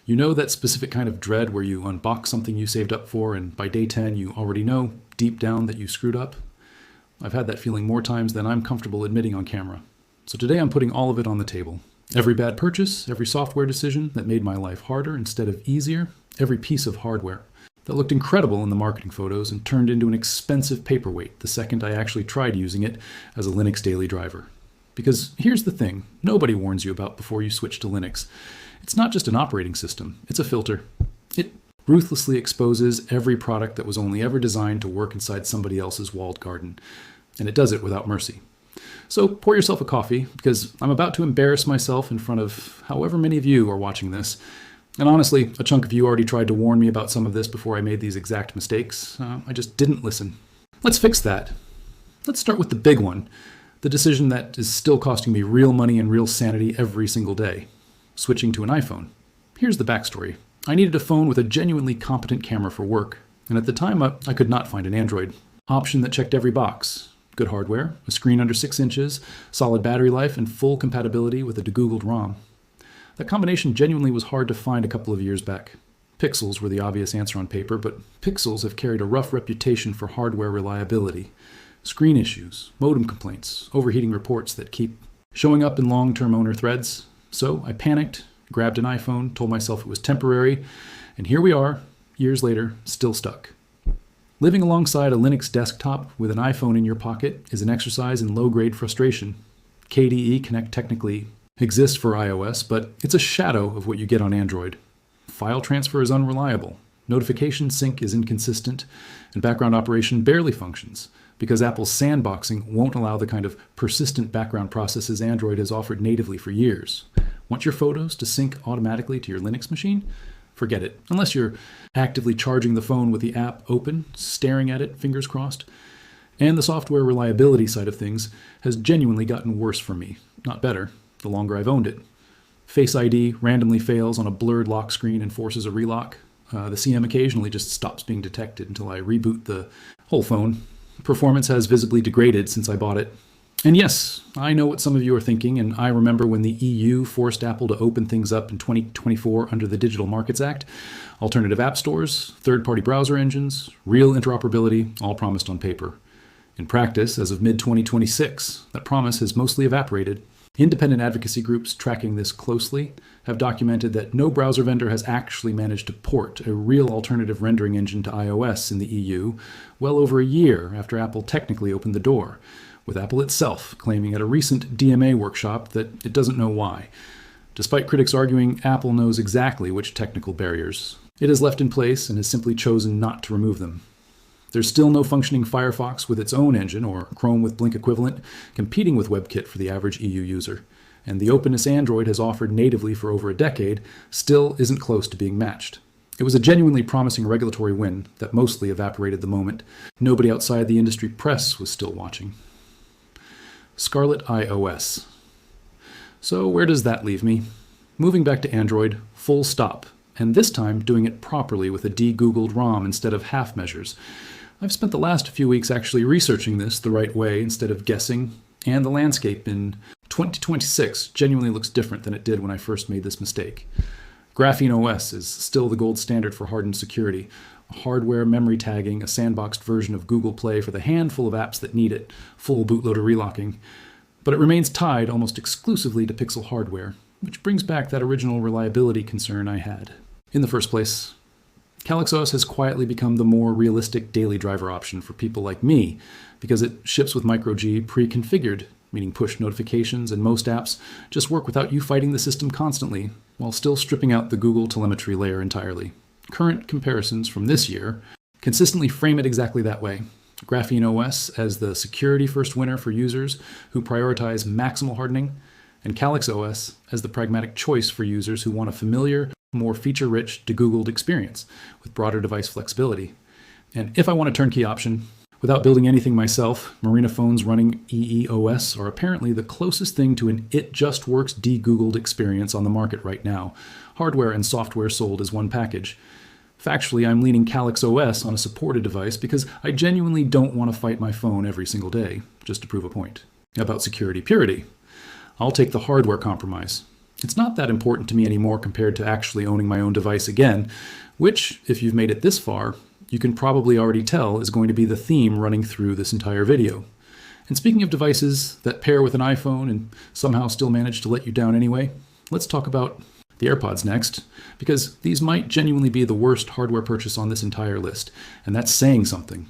You know that specific kind of dread where you unbox something you saved up for and by day 10 you already know deep down that you screwed up? I've had that feeling more times than I'm comfortable admitting on camera. So today I'm putting all of it on the table. Every bad purchase, every software decision that made my life harder instead of easier, every piece of hardware that looked incredible in the marketing photos and turned into an expensive paperweight the second I actually tried using it as a Linux daily driver. Because here's the thing, nobody warns you about before you switch to Linux. It's not just an operating system, it's a filter. It ruthlessly exposes every product that was only ever designed to work inside somebody else's walled garden. And it does it without mercy. So pour yourself a coffee, because I'm about to embarrass myself in front of however many of you are watching this. And honestly, a chunk of you already tried to warn me about some of this before I made these exact mistakes. I just didn't listen. Let's fix that. Let's start with the big one. The decision that is still costing me real money and real sanity every single day. Switching to an iPhone. Here's the backstory. I needed a phone with a genuinely competent camera for work, and at the time I could not find an Android option that checked every box. Good hardware, a screen under 6 inches, solid battery life, and full compatibility with a degoogled ROM. That combination genuinely was hard to find a couple of years back. Pixels were the obvious answer on paper, but Pixels have carried a rough reputation for hardware reliability. Screen issues, modem complaints, overheating reports that keep showing up in long-term owner threads. So I panicked, grabbed an iPhone, told myself it was temporary, and here we are, years later, still stuck. Living alongside a Linux desktop with an iPhone in your pocket is an exercise in low-grade frustration. KDE Connect technically exists for iOS, but it's a shadow of what you get on Android. File transfer is unreliable, notification sync is inconsistent, and background operation barely functions, because Apple's sandboxing won't allow the kind of persistent background processes Android has offered natively for years. Want your photos to sync automatically to your Linux machine? Forget it, unless you're actively charging the phone with the app open, staring at it, fingers crossed. And the software reliability side of things has genuinely gotten worse for me, not better, the longer I've owned it. Face ID randomly fails on a blurred lock screen and forces a relock. The CM occasionally just stops being detected until I reboot the whole phone. Performance has visibly degraded since I bought it. And yes, I know what some of you are thinking, and I remember when the EU forced Apple to open things up in 2024 under the Digital Markets Act. Alternative app stores, third-party browser engines, real interoperability, all promised on paper. In practice, as of mid-2026, that promise has mostly evaporated. Independent advocacy groups tracking this closely have documented that no browser vendor has actually managed to port a real alternative rendering engine to iOS in the EU well over a year after Apple technically opened the door, with Apple itself claiming at a recent DMA workshop that it doesn't know why. Despite critics arguing Apple knows exactly which technical barriers, it has left in place and has simply chosen not to remove them. There's still no functioning Firefox with its own engine, or Chrome with Blink equivalent, competing with WebKit for the average EU user. And the openness Android has offered natively for over a decade still isn't close to being matched. It was a genuinely promising regulatory win that mostly evaporated the moment nobody outside the industry press was still watching. Scarlet iOS. So where does that leave me? Moving back to Android, full stop, and this time doing it properly with a de-Googled ROM instead of half measures. I've spent the last few weeks actually researching this the right way instead of guessing, and the landscape in 2026 genuinely looks different than it did when I first made this mistake. Graphene OS is still the gold standard for hardened security. Hardware memory tagging, a sandboxed version of Google Play for the handful of apps that need it, full bootloader relocking. But it remains tied almost exclusively to Pixel hardware, which brings back that original reliability concern I had. In the first place, Calyx OS has quietly become the more realistic daily driver option for people like me because it ships with micro-G pre-configured, meaning push notifications and most apps just work without you fighting the system constantly while still stripping out the Google telemetry layer entirely. Current comparisons from this year consistently frame it exactly that way. Graphene OS as the security-first winner for users who prioritize maximal hardening, and Calyx OS as the pragmatic choice for users who want a familiar, more feature-rich, de-Googled experience with broader device flexibility. And if I want a turnkey option, without building anything myself, Marina phones running EEOS are apparently the closest thing to an it-just-works de-Googled experience on the market right now, hardware and software sold as one package. Factually, I'm leaning Calyx OS on a supported device because I genuinely don't want to fight my phone every single day, just to prove a point. About security purity, I'll take the hardware compromise. It's not that important to me anymore compared to actually owning my own device again, which, if you've made it this far, you can probably already tell is going to be the theme running through this entire video. And speaking of devices that pair with an iPhone and somehow still manage to let you down anyway, let's talk about the AirPods next, because these might genuinely be the worst hardware purchase on this entire list, and that's saying something.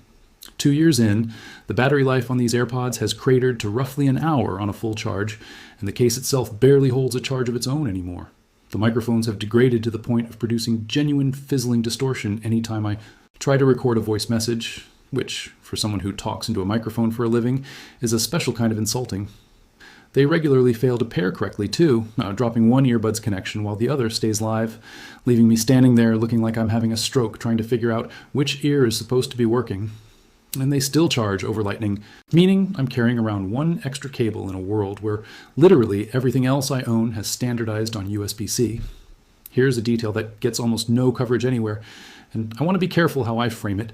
2 years in, the battery life on these AirPods has cratered to roughly an hour on a full charge, and the case itself barely holds a charge of its own anymore. The microphones have degraded to the point of producing genuine fizzling distortion anytime I try to record a voice message, which, for someone who talks into a microphone for a living, is a special kind of insulting. They regularly fail to pair correctly too, dropping one earbud's connection while the other stays live, leaving me standing there looking like I'm having a stroke trying to figure out which ear is supposed to be working. And they still charge over Lightning, meaning I'm carrying around one extra cable in a world where literally everything else I own has standardized on USB-C. Here's a detail that gets almost no coverage anywhere, and I want to be careful how I frame it,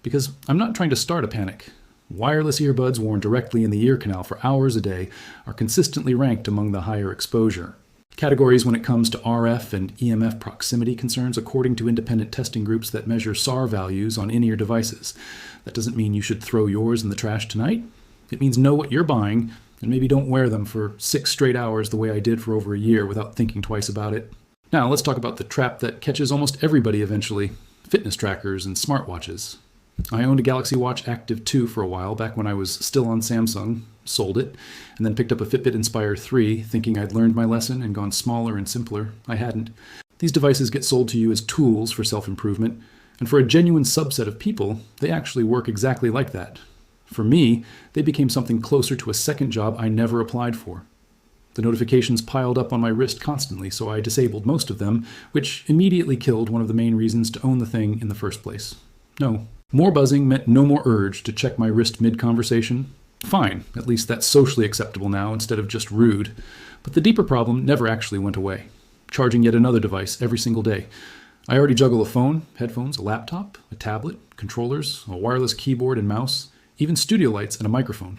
because I'm not trying to start a panic. Wireless earbuds worn directly in the ear canal for hours a day are consistently ranked among the higher exposure categories when it comes to RF and EMF proximity concerns, according to independent testing groups that measure SAR values on in-ear devices. That doesn't mean you should throw yours in the trash tonight. It means know what you're buying and maybe don't wear them for 6 straight hours the way I did for over a year without thinking twice about it. Now let's talk about the trap that catches almost everybody eventually: fitness trackers and smartwatches. I owned a Galaxy Watch Active 2 for a while back when I was still on Samsung, sold it, and then picked up a Fitbit Inspire 3 thinking I'd learned my lesson and gone smaller and simpler. I hadn't. These devices get sold to you as tools for self-improvement, and for a genuine subset of people, they actually work exactly like that. For me, they became something closer to a second job I never applied for. The notifications piled up on my wrist constantly, so I disabled most of them, which immediately killed one of the main reasons to own the thing in the first place. No. More buzzing meant no more urge to check my wrist mid-conversation. Fine, at least that's socially acceptable now instead of just rude. But the deeper problem never actually went away. Charging yet another device every single day. I already juggle a phone, headphones, a laptop, a tablet, controllers, a wireless keyboard and mouse, even studio lights and a microphone.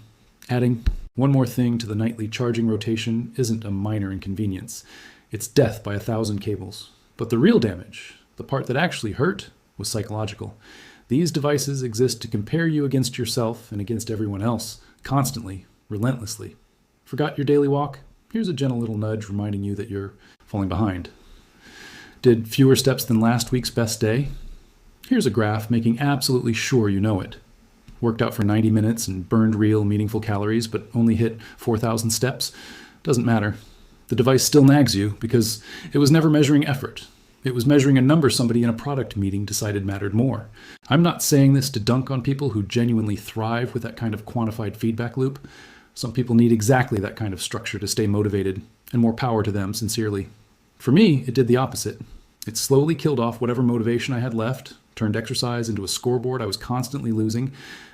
Adding one more thing to the nightly charging rotation isn't a minor inconvenience. It's death by 1,000 cables. But the real damage, the part that actually hurt, was psychological. These devices exist to compare you against yourself and against everyone else, constantly, relentlessly. Forgot your daily walk? Here's a gentle little nudge reminding you that you're falling behind. Did fewer steps than last week's best day? Here's a graph making absolutely sure you know it. Worked out for 90 minutes and burned real, meaningful calories, but only hit 4,000 steps? Doesn't matter. The device still nags you because it was never measuring effort. It was measuring a number somebody in a product meeting decided mattered more. I'm not saying this to dunk on people who genuinely thrive with that kind of quantified feedback loop. Some people need exactly that kind of structure to stay motivated, and more power to them, sincerely. For me, it did the opposite. It slowly killed off whatever motivation I had left, turned exercise into a scoreboard I was constantly losing,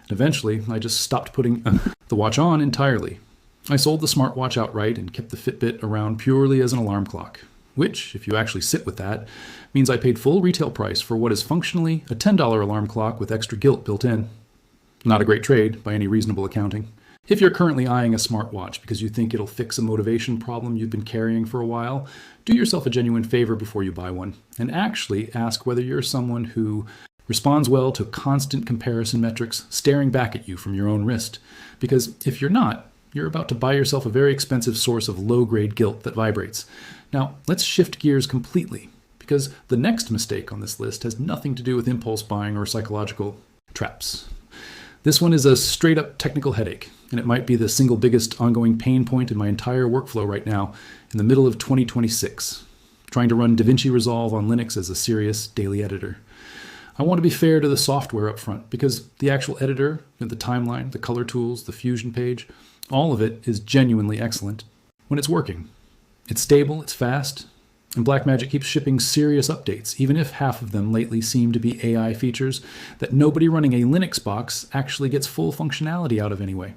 and eventually I just stopped putting the watch on entirely. I sold the smartwatch outright and kept the Fitbit around purely as an alarm clock. Which, if you actually sit with that, means I paid full retail price for what is functionally a $10 alarm clock with extra guilt built in. Not a great trade by any reasonable accounting. If you're currently eyeing a smartwatch because you think it'll fix a motivation problem you've been carrying for a while, do yourself a genuine favor before you buy one, and actually ask whether you're someone who responds well to constant comparison metrics staring back at you from your own wrist. Because if you're not, you're about to buy yourself a very expensive source of low-grade guilt that vibrates. Now, let's shift gears completely, because the next mistake on this list has nothing to do with impulse buying or psychological traps. This one is a straight-up technical headache, and it might be the single biggest ongoing pain point in my entire workflow right now, in the middle of 2026, trying to run DaVinci Resolve on Linux as a serious daily editor. I want to be fair to the software up front, because the actual editor, the timeline, the color tools, the Fusion page, all of it is genuinely excellent when it's working. It's stable, it's fast, and Blackmagic keeps shipping serious updates, even if half of them lately seem to be AI features that nobody running a Linux box actually gets full functionality out of anyway.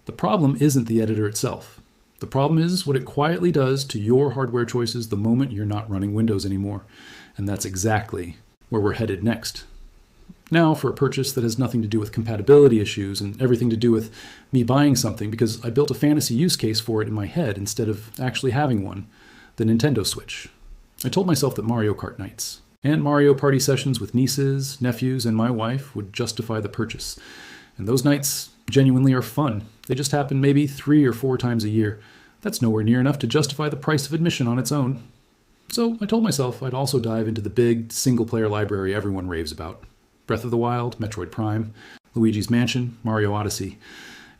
The problem isn't the editor itself. The problem is what it quietly does to your hardware choices the moment you're not running Windows anymore, and that's exactly where we're headed next. Now for a purchase that has nothing to do with compatibility issues and everything to do with me buying something because I built a fantasy use case for it in my head instead of actually having one. the Nintendo Switch. I told myself that Mario Kart nights and Mario Party sessions with nieces, nephews, and my wife would justify the purchase. And those nights genuinely are fun. They just happen maybe 3 or 4 times a year. That's nowhere near enough to justify the price of admission on its own. So I told myself I'd also dive into the big, single-player library everyone raves about. Breath of the Wild, Metroid Prime, Luigi's Mansion, Mario Odyssey.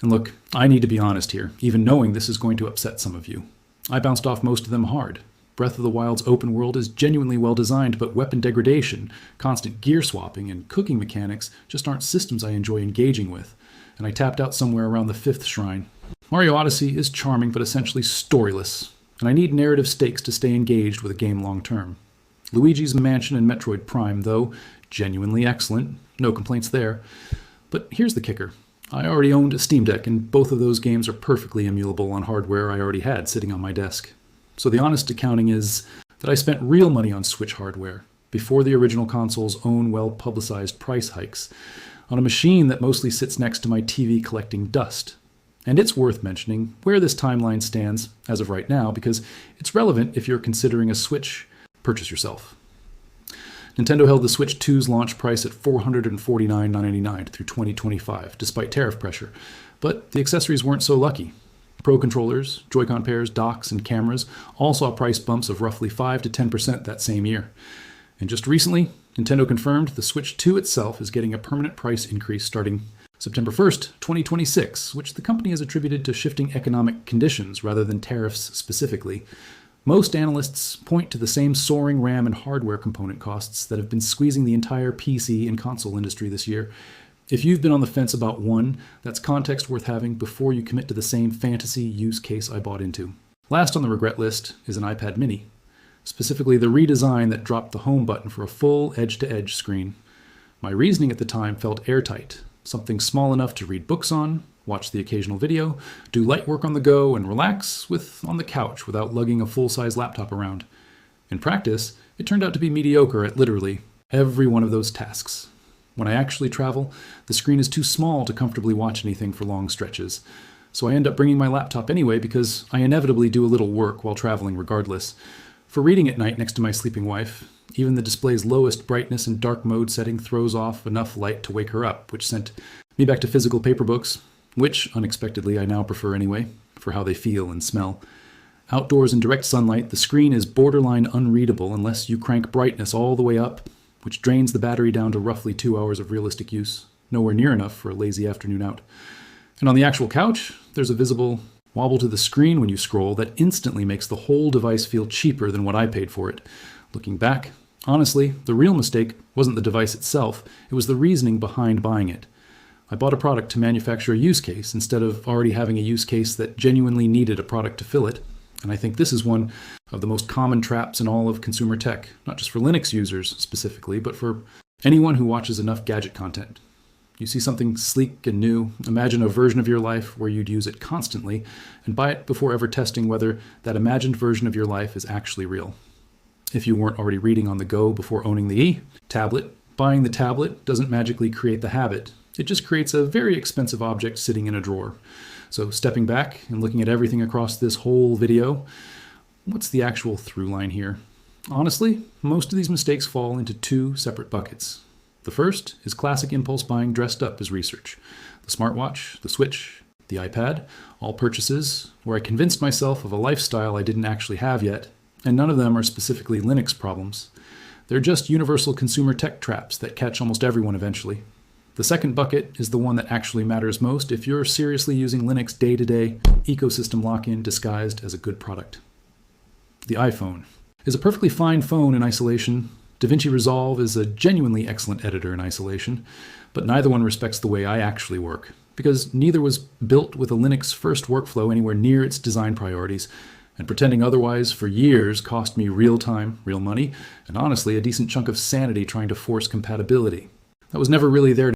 And look, I need to be honest here, even knowing this is going to upset some of you. I bounced off most of them hard. Breath of the Wild's open world is genuinely well designed, but weapon degradation, constant gear swapping, and cooking mechanics just aren't systems I enjoy engaging with, and I tapped out somewhere around the 5th shrine. Mario Odyssey is charming but essentially storyless, and I need narrative stakes to stay engaged with a game long term. Luigi's Mansion and Metroid Prime, though, genuinely excellent, no complaints there. But here's the kicker. I already owned a Steam Deck, and both of those games are perfectly emulable on hardware I already had sitting on my desk. So the honest accounting is that I spent real money on Switch hardware, before the original console's own well-publicized price hikes, on a machine that mostly sits next to my TV collecting dust. And it's worth mentioning where this timeline stands as of right now, because it's relevant if you're considering a Switch purchase yourself. Nintendo held the Switch 2's launch price at $449.99 through 2025, despite tariff pressure. But the accessories weren't so lucky. Pro controllers, Joy-Con pairs, docks, and cameras all saw price bumps of roughly 5 to 10% that same year. And just recently, Nintendo confirmed the Switch 2 itself is getting a permanent price increase starting September 1st, 2026, which the company has attributed to shifting economic conditions rather than tariffs specifically. Most analysts point to the same soaring RAM and hardware component costs that have been squeezing the entire PC and console industry this year. If you've been on the fence about one, that's context worth having before you commit to the same fantasy use case I bought into. Last on the regret list is an iPad mini, specifically the redesign that dropped the home button for a full edge-to-edge screen. My reasoning at the time felt airtight, something small enough to read books on, watch the occasional video, do light work on the go, and relax on the couch without lugging a full-size laptop around. In practice, it turned out to be mediocre at literally every one of those tasks. When I actually travel, the screen is too small to comfortably watch anything for long stretches. So I end up bringing my laptop anyway because I inevitably do a little work while traveling regardless. For reading at night next to my sleeping wife, even the display's lowest brightness and dark mode setting throws off enough light to wake her up, which sent me back to physical paper books, which, unexpectedly, I now prefer anyway, for how they feel and smell. Outdoors in direct sunlight, the screen is borderline unreadable unless you crank brightness all the way up, which drains the battery down to roughly 2 hours of realistic use, nowhere near enough for a lazy afternoon out. And on the actual couch, there's a visible wobble to the screen when you scroll that instantly makes the whole device feel cheaper than what I paid for it. Looking back, honestly, the real mistake wasn't the device itself, it was the reasoning behind buying it. I bought a product to manufacture a use case instead of already having a use case that genuinely needed a product to fill it. And I think this is one of the most common traps in all of consumer tech, not just for Linux users specifically, but for anyone who watches enough gadget content. You see something sleek and new, imagine a version of your life where you'd use it constantly, and buy it before ever testing whether that imagined version of your life is actually real. If you weren't already reading on the go before owning the tablet, buying the tablet doesn't magically create the habit. It just creates a very expensive object sitting in a drawer. So stepping back and looking at everything across this whole video, what's the actual through line here? Honestly, most of these mistakes fall into 2 separate buckets. The first is classic impulse buying dressed up as research. The smartwatch, the Switch, the iPad, all purchases where I convinced myself of a lifestyle I didn't actually have yet, and none of them are specifically Linux problems. They're just universal consumer tech traps that catch almost everyone eventually. The second bucket is the one that actually matters most if you're seriously using Linux day-to-day ecosystem lock-in disguised as a good product. The iPhone is a perfectly fine phone in isolation. DaVinci Resolve is a genuinely excellent editor in isolation, but neither one respects the way I actually work, because neither was built with a Linux first workflow anywhere near its design priorities, and pretending otherwise for years cost me real time, real money, and honestly a decent chunk of sanity trying to force compatibility. That was never really there